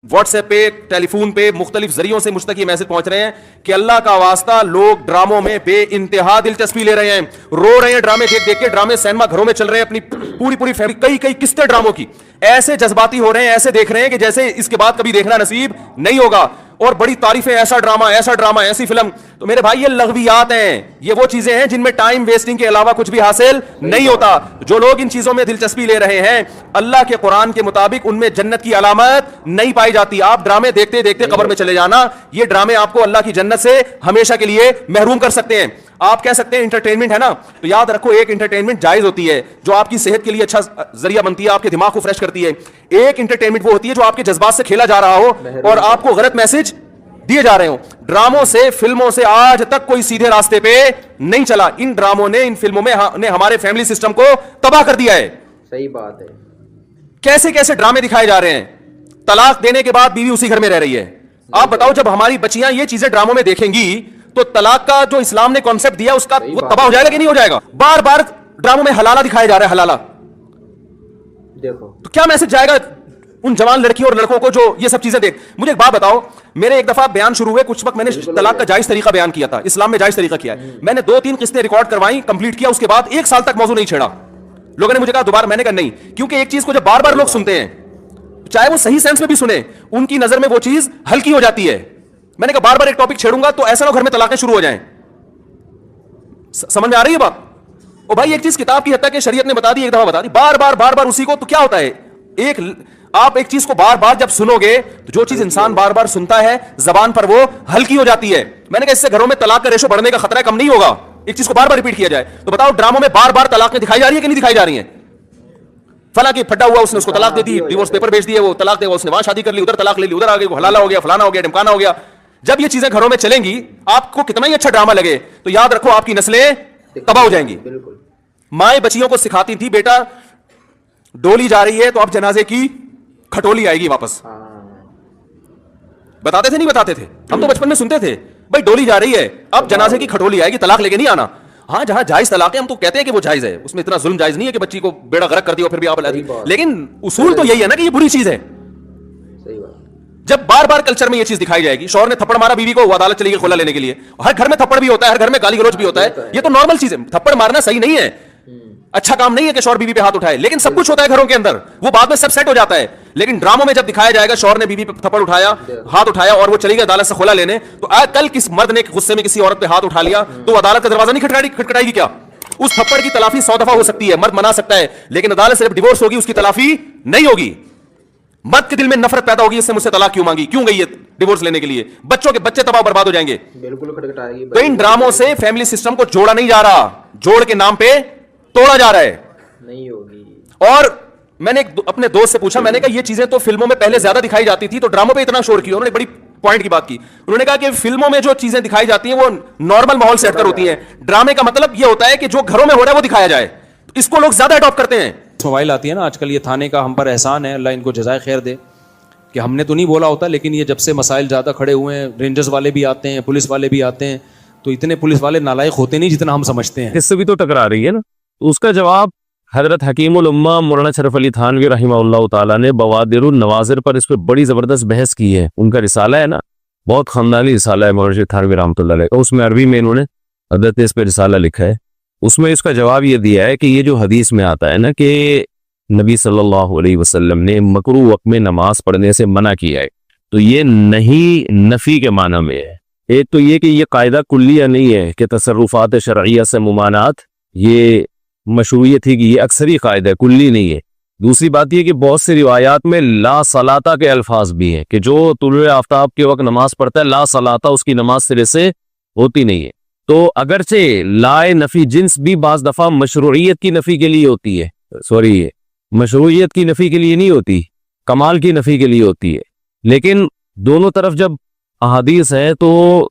What's app پہ ٹیلی phone پہ مختلف ذریعوں سے مجھ تک یہ میسج پہنچ رہے ہیں کہ اللہ کا واسطہ لوگ ڈراموں میں بے انتہا دلچسپی لے رہے ہیں, رو رہے ہیں ڈرامے دیکھ دیکھ کے. ڈرامے سینما گھروں میں چل رہے ہیں, اپنی پوری فیملی کئی قسطیں ڈراموں کی, ایسے جذباتی ہو رہے ہیں, ایسے دیکھ رہے ہیں کہ جیسے اس کے بعد کبھی دیکھنا نصیب نہیں ہوگا, اور بڑی تعریفیں, ایسا ڈرامہ ایسی فلم. تو میرے بھائی یہ لغویات ہیں, یہ وہ چیزیں ہیں جن میں ٹائم ویسٹنگ کے علاوہ کچھ بھی حاصل نہیں ہوتا. جو لوگ ان چیزوں میں دلچسپی لے رہے ہیں, اللہ کے قرآن کے مطابق ان میں جنت کی علامت نہیں پائی جاتی. آپ ڈرامے دیکھتے دیکھتے قبر میں چلے جانا, یہ ڈرامے آپ کو اللہ کی جنت سے ہمیشہ کے لیے محروم کر سکتے ہیں. آپ کہہ سکتے ہیں انٹرٹینمنٹ ہے نا, تو یاد رکھو ایک انٹرٹینمنٹ جائز ہوتی ہے جو آپ کی صحت کے لیے اچھا ذریعہ بنتی ہے, آپ کے دماغ کو فریش کرتی ہے. ایک انٹرٹینمنٹ وہ ہوتی ہے جو آپ کے جذبات سے کھیلا جا رہا ہو اور آپ کو غلط میسج دیے جا رہے ہوں. ڈراموں سے, فلموں سے آج تک کوئی سیدھے راستے پہ نہیں چلا. ان ڈراموں نے, ان فلموں میں نے ہمارے فیملی سسٹم کو تباہ کر دیا ہے. صحیح بات ہے. کیسے کیسے ڈرامے دکھائے جا رہے ہیں. طلاق دینے کے بعد بیوی اسی گھر میں رہ رہی ہے. آپ بتاؤ جب ہماری بچیاں یہ چیزیں ڈراموں میں دیکھیں گی تو طلاق کا جو اسلام نے کانسیپٹ دیا اس کا وہ تباہ ہو جائے گا کہ نہیں ہو جائے گا. بار بار ڈراموں میں حلالہ دکھایا جا رہا ہے, حلالہ. دیکھو تو کیا میسج جائے گا ان جوان لڑکیوں اور لڑکوں کو جو یہ سب چیزیں دیکھ. مجھے ایک بات بتاؤ, میرے ایک دفعہ بیان شروع ہوئے, کچھ وقت میں نے طلاق کا جائز طریقہ بیان کیا تھا, اسلام میں جائز طریقہ کیا ہے. میں نے 2-3 قسطیں ریکارڈ کروائیں, کمپلیٹ کیا, اس کے بعد 1 سال تک موضوع نہیں چھیڑا. لوگوں نے مجھے کہا دوبارہ, میں نے کہا نہیں, کیونکہ ایک چیز کو جب بار بار لوگ سنتے ہیں, چاہے وہ صحیح سینس میں بھی سنیں, ان کی نظر میں وہ چیز ہلکی ہو جاتی ہے. میں نے کہا بار بار ایک ٹاپک چھیڑوں گا تو ایسا نہ گھر میں طلاقیں شروع ہو جائیں. سمجھ میں آ رہی ہے بات؟ او بھائی ایک چیز کتاب کی حد تک کہ شریعت نے بتا دی, ایک دفعہ بتا دی, بار بار اسی کو, تو کیا ہوتا ہے, آپ ایک چیز کو بار بار جب سنو گے تو جو چیز انسان بار بار سنتا ہے زبان پر وہ ہلکی ہو جاتی ہے. میں نے کہا اس سے گھروں میں طلاق کا ریشو بڑھنے کا خطرہ کم نہیں ہوگا ایک چیز کو بار بار ریپیٹ کیا جائے. تو بتاؤ ڈراموں میں بار بار طلاقیں دکھائی جا رہی ہیں کہ نہیں دکھائی جا رہی ہیں؟ فلاں کی پھٹا ہوا, اس نے اس کو طلاق دے دی, ڈیورس پیپر بھیج دیے, وہ طلاق دے, اس نے وہاں شادی کر لی, ادھر طلاق لے لی, ادھر آ گئی, وہ حلالہ ہو گیا, فلانا ہو گیا, ڈمکانا ہو گیا. جب یہ چیزیں گھروں میں چلیں گی, آپ کو کتنا ہی اچھا ڈرامہ لگے, تو یاد رکھو آپ کی نسلیں تباہ ہو جائیں گی. مائیں بچیوں کو سکھاتی تھی, بیٹا ڈولی جا رہی ہے تو اب جنازے کی کھٹولی آئے گی واپس. بتاتے تھے نہیں بتاتے تھے؟ ہم تو بچپن میں سنتے تھے, بھائی ڈولی جا رہی ہے اب جنازے کی کھٹولی آئے گی, طلاق لے کے نہیں آنا. ہاں جہاں جائز طلاق ہے ہم تو کہتے ہیں کہ وہ جائز ہے, اس میں اتنا ظلم جائز نہیں ہے کہ بچی کو بیڑا غرق کر دیا پھر بھی آپ لا دی, لیکن اصول تو یہی ہے نا کہ یہ بری چیز ہے. جب بار بار کلچر میں یہ چیز دکھائی جائے گی, شوہر نے تھپڑ مارا بیوی کو, وہ عدالت چلی گئی خلا لینے کے لیے, ہر گھر میں تھپڑ بھی ہوتا ہے, ہر گھر میں گالی گلوچ بھی ہوتا ہے, یہ تو نارمل چیز ہے. تھپڑ مارنا صحیح نہیں ہے, اچھا کام نہیں ہے کہ شوہر بیوی پہ ہاتھ اٹھائے, لیکن سب کچھ ہوتا ہے گھروں کے اندر, وہ بعد میں سب سیٹ ہو جاتا ہے. لیکن ڈراموں میں جب دکھایا جائے گا شوہر نے بیوی پہ تھپڑ اٹھایا, ہاتھ اٹھایا اور وہ چلی گئی عدالت سے خلا لینے, تو کل کس مرد نے غصے میں کسی عورت پہ ہاتھ اٹھا لیا تو عدالت کا دروازہ نہیں کھٹکھٹائے گی کیا؟ اس تھپڑ کی تلافی 100 دفعہ ہو سکتی ہے, مرد منا سکتا ہے, لیکن عدالت سے جب ڈیورس ہوگی اس کی تلافی نہیں ہوگی. مرد کے دل میں نفرت پیدا ہوگی, اس سے مجھ سے طلاق کیوں مانگی, کیوں گئی ہے ڈیورس لینے کے لیے, بچوں کے بچے تباہ برباد ہو جائیں گے. بالکل کھٹکھٹائے گی. تو ان ڈراموں سے فیملی سسٹم کو جوڑا نہیں جا رہا, جوڑ کے نام پہ توڑا جا رہا ہے. نہیں ہوگی. اور میں نے اپنے دوست سے پوچھا, میں نے کہا یہ چیزیں تو فلموں میں پہلے زیادہ دکھائی جاتی تھی, تو ڈراموں پہ اتنا شور کیوں؟ انہوں نے بڑی پوائنٹ کی بات کی. انہوں نے کہا کہ فلموں میں جو چیزیں دکھائی جاتی ہیں وہ نارمل ماحول سیٹ کر ہوتی ہیں, ڈرامے کا مطلب یہ ہوتا ہے کہ جو گھروں میں ہو رہا ہے وہ دکھایا جائے, تو اس کو لوگ زیادہ اڈاپٹ کرتے ہیں. موبائل آتی ہے نا آج کل, یہ تھانے کا ہم پر احسان ہے, اللہ ان کو جزائے خیر دے, کہ ہم نے تو نہیں بولا ہوتا, لیکن یہ جب سے مسائل زیادہ کھڑے ہوئے ہیں, رینجرز والے بھی آتے ہیں, پولیس والے بھی آتے ہیں, تو اتنے پولیس والے نالائق ہوتے نہیں جتنا ہم سمجھتے ہیں. اس سے بھی تو ٹکرا رہی ہے نا. تو اس کا جواب حضرت حکیم الامہ مولانا شرف علی تھانوی رحمہ اللہ تعالیٰ نے بوادر النوازر پر اس پہ بڑی زبردست بحث کی ہے. ان کا رسالہ ہے نا, بہت خاندانی رسالہ ہے مولانا شرف تھانوی رحمۃ اللہ علیہ, اس میں عربی میں انہوں نے حضرت اس پہ رسالہ لکھا ہے. اس میں اس کا جواب یہ دیا ہے کہ یہ جو حدیث میں آتا ہے نا کہ نبی صلی اللہ علیہ وسلم نے مکروہ وقت میں نماز پڑھنے سے منع کیا ہے, تو یہ نہیں نفی کے معنی میں ہے. ایک تو یہ کہ یہ قاعدہ کلیہ نہیں ہے کہ تصرفات شرعیہ سے ممانعت یہ مشروعیت ہی کی, یہ اکثری قاعدہ ہے, کلی نہیں ہے. دوسری بات یہ کہ بہت سی روایات میں لا صلاۃ کے الفاظ بھی ہیں کہ جو طلوع آفتاب کے وقت نماز پڑھتا ہے لا صلاۃ, اس کی نماز سرے سے ہوتی نہیں ہے. تو اگرچہ لا نفی جنس بھی بعض دفعہ مشروعیت کی نفی کے لیے ہوتی ہے, مشروعیت کی نفی کے لیے نہیں ہوتی, کمال کی نفی کے لیے ہوتی ہے, لیکن دونوں طرف جب احادیث ہے تو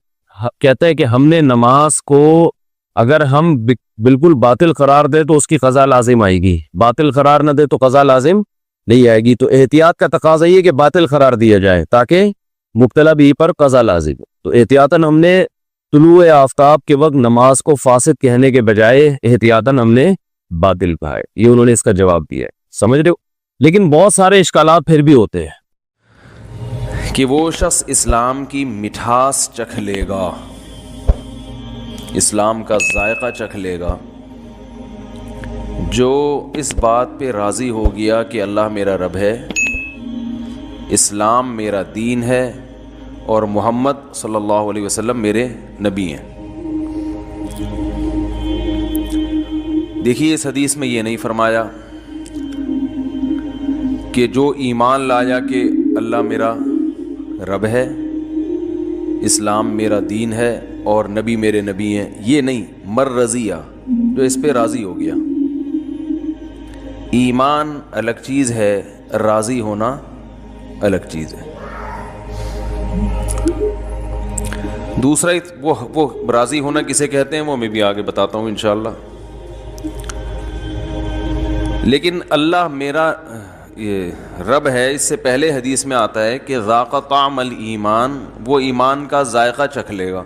کہتا ہے کہ ہم نے نماز کو اگر ہم بالکل باطل قرار دے تو اس کی قضا لازم آئے گی, باطل قرار نہ دے تو قضا لازم نہیں آئے گی. تو احتیاط کا تقاضا یہ کہ باطل قرار دیا جائے تاکہ مبتلا بھی پر قضا لازم. تو احتیاطاً ہم نے طلوع آفتاب کے وقت نماز کو فاسد کہنے کے بجائے احتیاطاً ہم نے باطل کہا ہے. یہ انہوں نے اس کا جواب دیا ہے, سمجھ رہے ہو. لیکن بہت سارے اشکالات پھر بھی ہوتے ہیں. کہ وہ شخص اسلام کی مٹھاس چکھ لے گا، اسلام کا ذائقہ چکھ لے گا، جو اس بات پہ راضی ہو گیا کہ اللہ میرا رب ہے، اسلام میرا دین ہے اور محمد صلی اللہ علیہ وسلم میرے نبی ہیں۔ دیکھیے اس حدیث میں یہ نہیں فرمایا کہ جو ایمان لایا کہ اللہ میرا رب ہے، اسلام میرا دین ہے اور نبی میرے نبی ہیں، یہ نہیں، مر رضیہ، جو اس پہ راضی ہو گیا۔ ایمان الگ چیز ہے، راضی ہونا الگ چیز ہے۔ دوسرا وہ راضی ہونا کسے کہتے ہیں وہ میں بھی آگے بتاتا ہوں انشاءاللہ۔ لیکن اللہ میرا یہ رب ہے، اس سے پہلے حدیث میں آتا ہے کہ ذاق طعم الایمان، وہ ایمان کا ذائقہ چکھ لے گا۔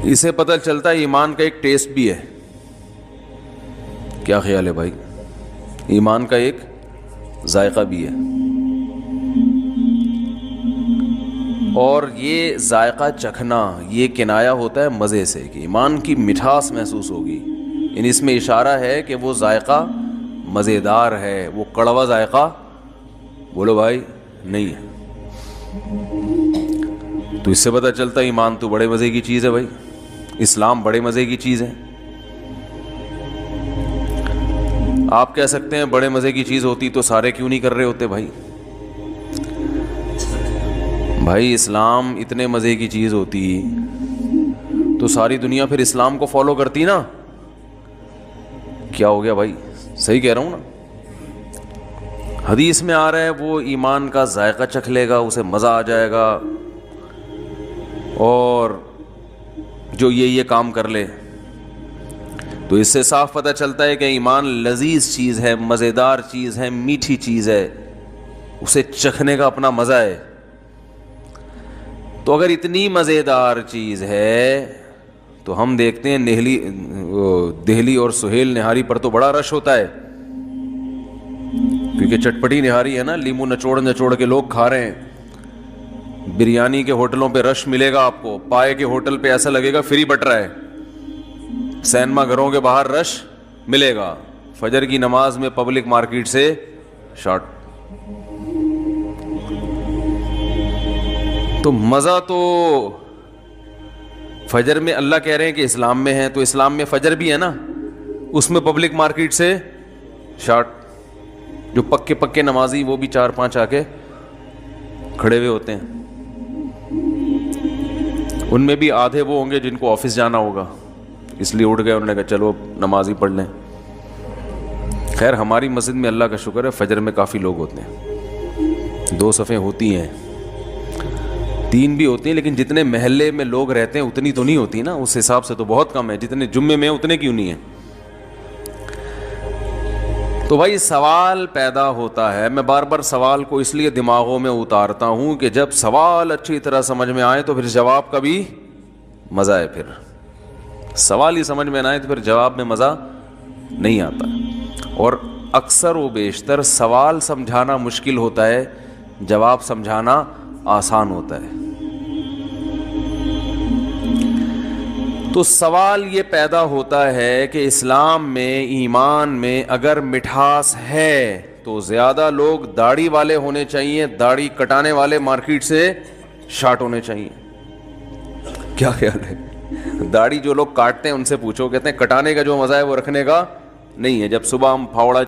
اسے پتہ چلتا ہے ایمان کا ایک ٹیسٹ بھی ہے۔ کیا خیال ہے بھائی؟ ایمان کا ایک ذائقہ بھی ہے، اور یہ ذائقہ چکھنا یہ کنایا ہوتا ہے مزے سے، کہ ایمان کی مٹھاس محسوس ہوگی، یعنی اس میں اشارہ ہے کہ وہ ذائقہ مزیدار ہے، وہ کڑوا ذائقہ بولو بھائی نہیں ہے۔ تو اس سے پتہ چلتا ہے ایمان تو بڑے مزے کی چیز ہے بھائی، اسلام بڑے مزے کی چیز ہے۔ آپ کہہ سکتے ہیں بڑے مزے کی چیز ہوتی تو سارے کیوں نہیں کر رہے ہوتے بھائی؟ بھائی اسلام اتنے مزے کی چیز ہوتی تو ساری دنیا پھر اسلام کو فالو کرتی نا۔ کیا ہو گیا بھائی؟ صحیح کہہ رہا ہوں نا؟ حدیث میں آ رہا ہے وہ ایمان کا ذائقہ چکھ لے گا، اسے مزہ آ جائے گا، اور جو یہ کام کر لے۔ تو اس سے صاف پتہ چلتا ہے کہ ایمان لذیذ چیز ہے، مزیدار چیز ہے، میٹھی چیز ہے، اسے چکھنے کا اپنا مزہ ہے۔ تو اگر اتنی مزیدار چیز ہے تو ہم دیکھتے ہیں دہلی اور سہیل نہاری پر تو بڑا رش ہوتا ہے، کیونکہ چٹپٹی نہاری ہے نا، لیمو نچوڑ کے لوگ کھا رہے ہیں۔ بریانی کے ہوٹلوں پہ رش ملے گا آپ کو، پائے کے ہوٹل پہ ایسا لگے گا فری بٹ رہا ہے، سینما گھروں کے باہر رش ملے گا، فجر کی نماز میں پبلک مارکیٹ سے شارٹ۔ تو مزہ تو فجر میں اللہ کہہ رہے ہیں کہ اسلام میں ہے، تو اسلام میں فجر بھی ہے نا، اس میں پبلک مارکیٹ سے شارٹ۔ جو پکے نمازی وہ بھی 4-5 آ کے کھڑے ہوئے ہوتے ہیں، ان میں بھی آدھے وہ ہوں گے جن کو آفس جانا ہوگا، اس لیے اٹھ گئے، انہوں نے کہا چلو نماز ہی پڑھ لیں۔ خیر ہماری مسجد میں اللہ کا شکر ہے فجر میں کافی لوگ ہوتے ہیں، 2 صفیں ہوتی ہیں، 3 بھی ہوتی ہیں، لیکن جتنے محلے میں لوگ رہتے ہیں اتنی تو نہیں ہوتی نا، اس حساب سے تو بہت کم ہے، جتنے جمعے میں اتنے کیوں نہیں ہیں۔ تو بھائی سوال پیدا ہوتا ہے، میں بار بار سوال کو اس لیے دماغوں میں اتارتا ہوں کہ جب سوال اچھی طرح سمجھ میں آئے تو پھر جواب کا بھی مزہ ہے، پھر سوال ہی سمجھ میں نہ آئے تو پھر جواب میں مزہ نہیں آتا، اور اکثر و بیشتر سوال سمجھانا مشکل ہوتا ہے، جواب سمجھانا آسان ہوتا ہے۔ تو سوال یہ پیدا ہوتا ہے کہ اسلام میں، ایمان میں اگر مٹھاس ہے تو زیادہ لوگ داڑھی والے ہونے چاہیے، داڑھی کٹانے والے مارکیٹ سے شارٹ ہونے چاہیے۔ کیا خیال ہے؟ داڑھی جو لوگ کاٹتے ہیں ان سے پوچھو، کہتے ہیں کٹانے کا جو مزہ ہے وہ رکھنے کا نہیں ہے۔ جب صبح ہم پھاوڑا